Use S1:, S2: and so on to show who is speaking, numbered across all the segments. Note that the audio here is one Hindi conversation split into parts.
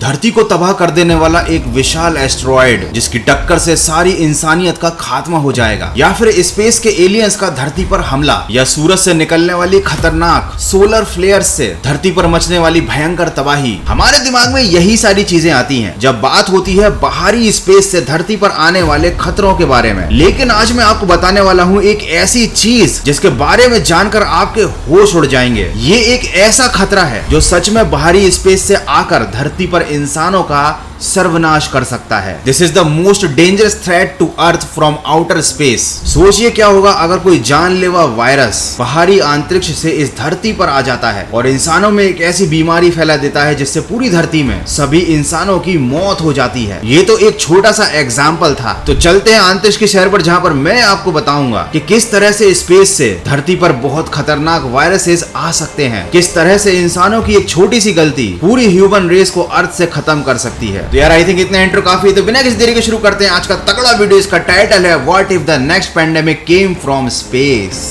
S1: धरती को तबाह कर देने वाला एक विशाल एस्टेरॉयड जिसकी टक्कर से सारी इंसानियत का खात्मा हो जाएगा, या फिर स्पेस के एलियंस का धरती पर हमला, या सूरज से निकलने वाली खतरनाक सोलर फ्लेयर्स से धरती पर मचने वाली भयंकर तबाही। हमारे दिमाग में यही सारी चीजें आती हैं जब बात होती है बाहरी स्पेस से धरती पर आने वाले खतरों के बारे में। लेकिन आज मैं आपको बताने वाला हूँ एक ऐसी चीज जिसके बारे में जानकर आपके होश उड़ जाएंगे। ये एक ऐसा खतरा है जो सच में बाहरी स्पेस से आकर धरती पर इंसानों का सर्वनाश कर सकता है। This is the most dangerous threat to earth from outer space. सोचिए क्या होगा अगर कोई जानलेवा वायरस बाहरी अंतरिक्ष से इस धरती पर आ जाता है और इंसानों में एक ऐसी बीमारी फैला देता है जिससे पूरी धरती में सभी इंसानों की मौत हो जाती है। ये तो एक छोटा सा एग्जाम्पल था। तो चलते हैं अंतरिक्ष के शहर पर, जहाँ पर मैं आपको बताऊंगा कि किस तरह से स्पेस से धरती पर बहुत खतरनाक वायरसेस आ सकते हैं, किस तरह से इंसानों की एक छोटी सी गलती पूरी ह्यूमन रेस को अर्थ से खत्म कर सकती है। तो यार आई थिंक इतना इंट्रो काफी है, तो बिना किसी देरी के शुरू करते हैं आज का तगड़ा वीडियो। इसका टाइटल है what if the next pandemic came from space.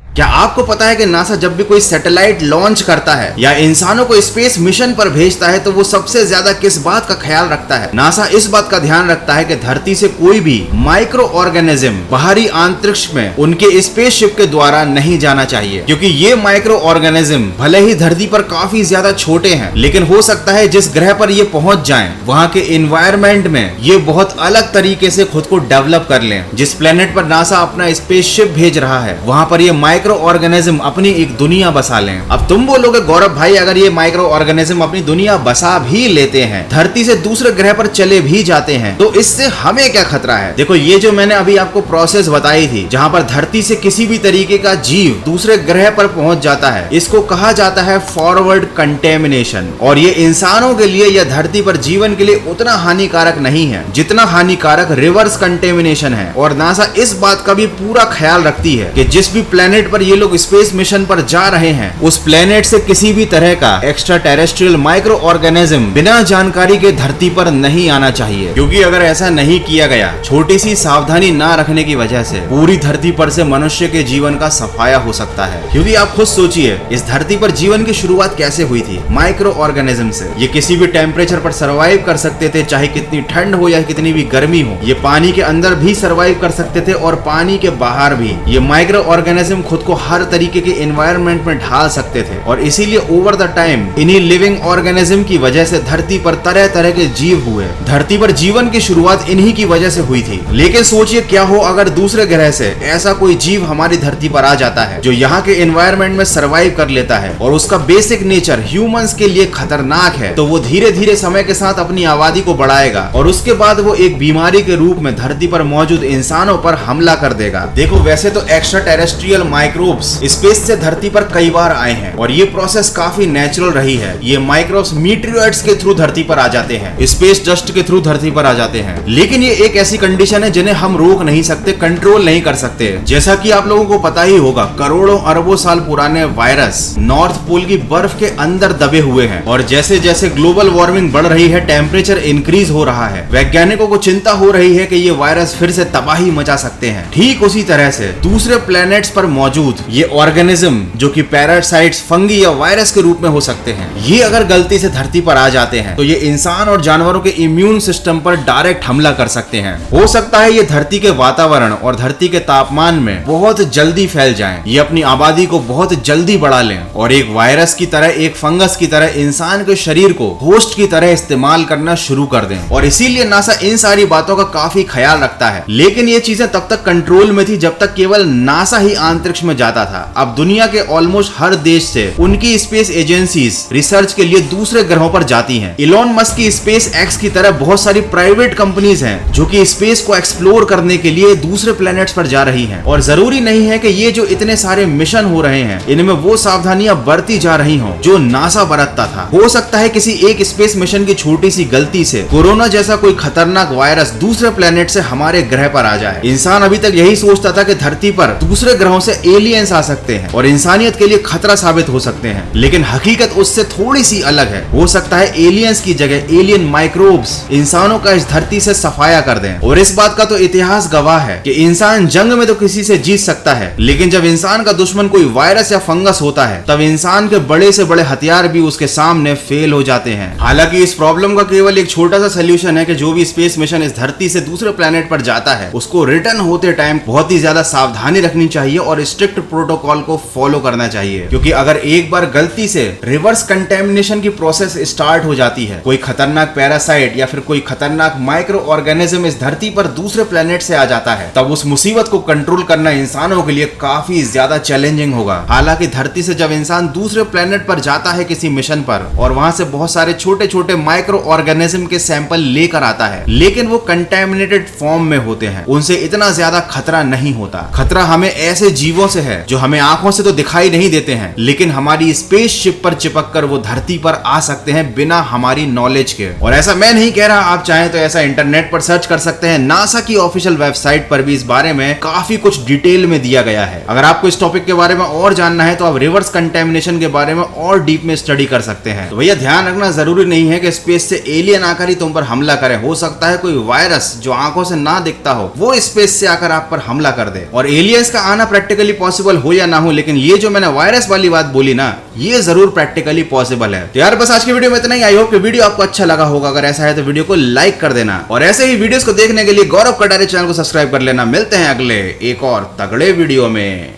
S1: क्या आपको पता है कि नासा जब भी कोई सैटेलाइट लॉन्च करता है या इंसानों को स्पेस मिशन पर भेजता है तो वो सबसे ज्यादा किस बात का ख्याल रखता है? नासा इस बात का ध्यान रखता है कि धरती से कोई भी माइक्रो ऑर्गेनिज्म बाहरी अंतरिक्ष में उनके स्पेसशिप के द्वारा नहीं जाना चाहिए, क्योंकि ये माइक्रो ऑर्गेनिज्म भले ही धरती पर काफी ज्यादा छोटे हैं, लेकिन हो सकता है जिस ग्रह पर ये पहुंच जाएं वहां के एनवायरमेंट में ये बहुत अलग तरीके से खुद को डेवलप कर लें। जिस प्लेनेट पर नासा अपना स्पेसशिप भेज रहा है वहां पर ये माइक्रो ऑर्गेनिज्म अपनी एक दुनिया बसा लें। अब तुम बोलोगे गौरव भाई, अगर ये माइक्रो ऑर्गेनिज्म अपनी दुनिया बसा भी लेते हैं, धरती से दूसरे ग्रह पर चले भी जाते हैं, तो इससे हमें क्या खतरा है? देखो, ये जो मैंने अभी आपको प्रोसेस बताई थी जहां पर धरती से किसी भी तरीके का जीव दूसरे ग्रह पर पहुंच जाता है, इसको कहा जाता है फॉरवर्ड कंटेमिनेशन। और ये इंसानों के लिए या धरती पर जीवन के लिए उतना हानिकारक नहीं है जितना हानिकारक रिवर्स कंटेमिनेशन है। और नासा इस बात का भी पूरा ख्याल रखती है कि जिस भी प्लेनेट पर ये लोग स्पेस मिशन पर जा रहे हैं उस प्लेनेट से किसी भी तरह का एक्स्ट्रा टेरेस्ट्रियल माइक्रो ऑर्गेनिज्म बिना जानकारी के धरती पर नहीं आना चाहिए, क्योंकि अगर ऐसा नहीं किया गया, छोटी सी सावधानी ना रखने की वजह से पूरी धरती पर से मनुष्य के जीवन का सफाया हो सकता है। क्योंकि आप खुद सोचिए, इस धरती पर जीवन की शुरुआत कैसे हुई थी? माइक्रो ऑर्गेनिज्म से। ये किसी भी टेम्परेचर पर सर्वाइव कर सकते थे, चाहे कितनी ठंड हो या कितनी भी गर्मी हो। ये पानी के अंदर भी सर्वाइव कर सकते थे और पानी के बाहर भी। ये माइक्रो ऑर्गेनिज्म खुद को हर तरीके के एनवायरनमेंट में ढाल सकते थे और इसीलिए ओवर द टाइम इन्हीं लिविंग ऑर्गेनिज्म की वजह से धरती पर तरह तरह के जीव हुए। धरती पर जीवन की शुरुआत इन्हीं की वजह से हुई थी। लेकिन सोचिए क्या हो अगर दूसरे ग्रह से ऐसा कोई जीव हमारी धरती पर आ जाता है जो यहाँ के एनवायरनमेंट में सर्वाइव कर लेता है और उसका बेसिक नेचर ह्यूमंस के लिए खतरनाक है, तो वो धीरे धीरे समय के साथ अपनी आबादी को बढ़ाएगा और उसके बाद वो एक बीमारी के रूप में धरती पर मौजूद इंसानों पर हमला कर देगा। देखो, वैसे तो एक्स्ट्रा टेरेस्ट्रियल माइक्रोब्स स्पेस से धरती पर कई बार आए हैं और ये प्रोसेस काफी नेचुरल रही है। ये माइक्रोब्स मीटियोराइट्स के थ्रू धरती पर आ जाते हैं, स्पेस डस्ट के थ्रू धरती पर आ जाते हैं। लेकिन ये एक ऐसी कंडीशन है जिन्हें हम रोक नहीं सकते, कंट्रोल नहीं कर सकते। जैसा कि आप लोगों को पता ही होगा, करोड़ों अरबों साल पुराने वायरस नॉर्थ पोल की बर्फ के अंदर दबे हुए हैं और जैसे जैसे ग्लोबल वार्मिंग बढ़ रही है, टेम्परेचर इंक्रीज हो रहा है, वैज्ञानिकों को चिंता हो रही है कि ये वायरस फिर से तबाही मचा सकते हैं। ठीक उसी तरह से दूसरे प्लैनेट्स पर मौजूद ये ऑर्गेनिज्म जो कि पैरासाइट्स, फंगी या वायरस के रूप में हो सकते हैं, ये अगर गलती से धरती पर आ जाते हैं तो ये इंसान और जानवरों के इम्यून सिस्टम पर डायरेक्ट हमला कर सकते हैं। हो सकता है ये धरती के वातावरण और धरती के तापमान में बहुत जल्दी फैल जाएं, ये अपनी आबादी को बहुत जल्दी बढ़ा लें और एक वायरस की तरह, एक फंगस की तरह इंसान के शरीर को होस्ट की तरह इस्तेमाल करना शुरू कर दें। और इसीलिए नासा इन सारी बातों का काफी ख्याल रखता है। लेकिन ये चीजें तब तक कंट्रोल में थी जब तक केवल नासा ही अंतरिक्ष में जाता था। अब दुनिया के ऑलमोस्ट हर देश से उनकी स्पेस एजेंसीज रिसर्च के लिए दूसरे ग्रहों पर जाती हैं। इलॉन मस्क की स्पेस एक्स की तरह बहुत सारी प्राइवेट कंपनीज हैं जो कि स्पेस को एक्सप्लोर करने के लिए दूसरे प्लैनेट्स पर जा रही हैं। और जरूरी नहीं है कि ये जो इतने सारे मिशन हो रहे हैं इनमें वो सावधानियां बरती जा रही हों जो नासा बरतता था। हो सकता है किसी एक स्पेस मिशन की छोटी सी गलती से कोरोना जैसा कोई खतरनाक वायरस दूसरे प्लैनेट से हमारे ग्रह पर आ जाए। इंसान अभी तक यही सोचता था कि धरती पर दूसरे ग्रहों से एलियंस आ सकते हैं और इंसानियत के लिए खतरा साबित हो सकते हैं, लेकिन हकीकत उससे थोड़ी सी अलग है। हो सकता है एलियंस की जगह एलियन माइक्रोब्स इंसानों का इस धरती से सफाया कर दें। और इस बात का तो इतिहास गवाह है कि इंसान जंग में तो किसी से जीत सकता है, लेकिन जब इंसान का दुश्मन कोई वायरस या फंगस होता है तब इंसान के बड़े से बड़े हथियार भी उसके सामने फेल हो जाते हैं। हालांकि इस प्रॉब्लम का केवल एक छोटा सा सोल्यूशन है कि जो भी स्पेस मिशन इस धरती से दूसरे प्लेनेट पर जाता है उसको रिटर्न होते टाइम बहुत ही ज्यादा सावधानी रखनी चाहिए और स्ट्रिक्ट प्रोटोकॉल को फॉलो करना चाहिए, क्योंकि अगर एक बार गलती से रिवर्स कंटेमिनेशन की प्रोसेस स्टार्ट हो जाती है, कोई खतरनाक पैरासाइट या फिर कोई खतरनाक माइक्रो ऑर्गेनिज्म इस धरती पर दूसरे प्लेनेट से आ जाता है, तब उस मुसीबत को कंट्रोल करना इंसानों के लिए काफी ज्यादा चैलेंजिंग होगा। हालांकि धरती से जब इंसान दूसरे प्लेनेट पर जाता है किसी मिशन पर और वहां से बहुत सारे छोटे छोटे माइक्रो ऑर्गेनिज्म के सैंपल लेकर आता है, लेकिन वो कंटेमिनेटेड फॉर्म में होते हैं, उनसे इतना ज्यादा खतरा नहीं होता। खतरा हमें ऐसे जीवों से है जो हमें आंखों से तो दिखाई नहीं देते हैं, लेकिन हमारी स्पेसशिप पर चिपक कर वो धरती पर आ सकते हैं बिना हमारी नॉलेज के। और ऐसा मैं नहीं कह रहा, आप चाहें तो ऐसा इंटरनेट पर सर्च कर सकते हैं। नासा की ऑफिशियल वेबसाइट पर भी इस बारे में काफी कुछ डिटेल में दिया गया है। अगर आपको इस टॉपिक के बारे में और जानना है तो आप रिवर्स कंटेमिनेशन के बारे में और डीप में स्टडी कर सकते हैं। तो भैया ध्यान रखना, जरूरी नहीं है कि स्पेस से एलियन आकर ही तुम पर हमला करे। हो सकता है कोई वायरस जो आंखों से ना दिखता हो वो स्पेस से आकर आप पर हमला कर दे। और एलियंस का आना प्रैक्टिकली पॉसिबल हो या ना हो, लेकिन ये जो मैंने वायरस वाली बात बोली ना, ये जरूर प्रैक्टिकली पॉसिबल है। तो यार बस आज की वीडियो में इतना ही। आई होप कि वीडियो आपको अच्छा लगा होगा। अगर ऐसा है तो वीडियो को लाइक कर देना और ऐसे ही वीडियोस को देखने के लिए गौरव कटारे चैनल को सब्सक्राइब कर लेना। मिलते हैं अगले एक और तगड़े वीडियो में।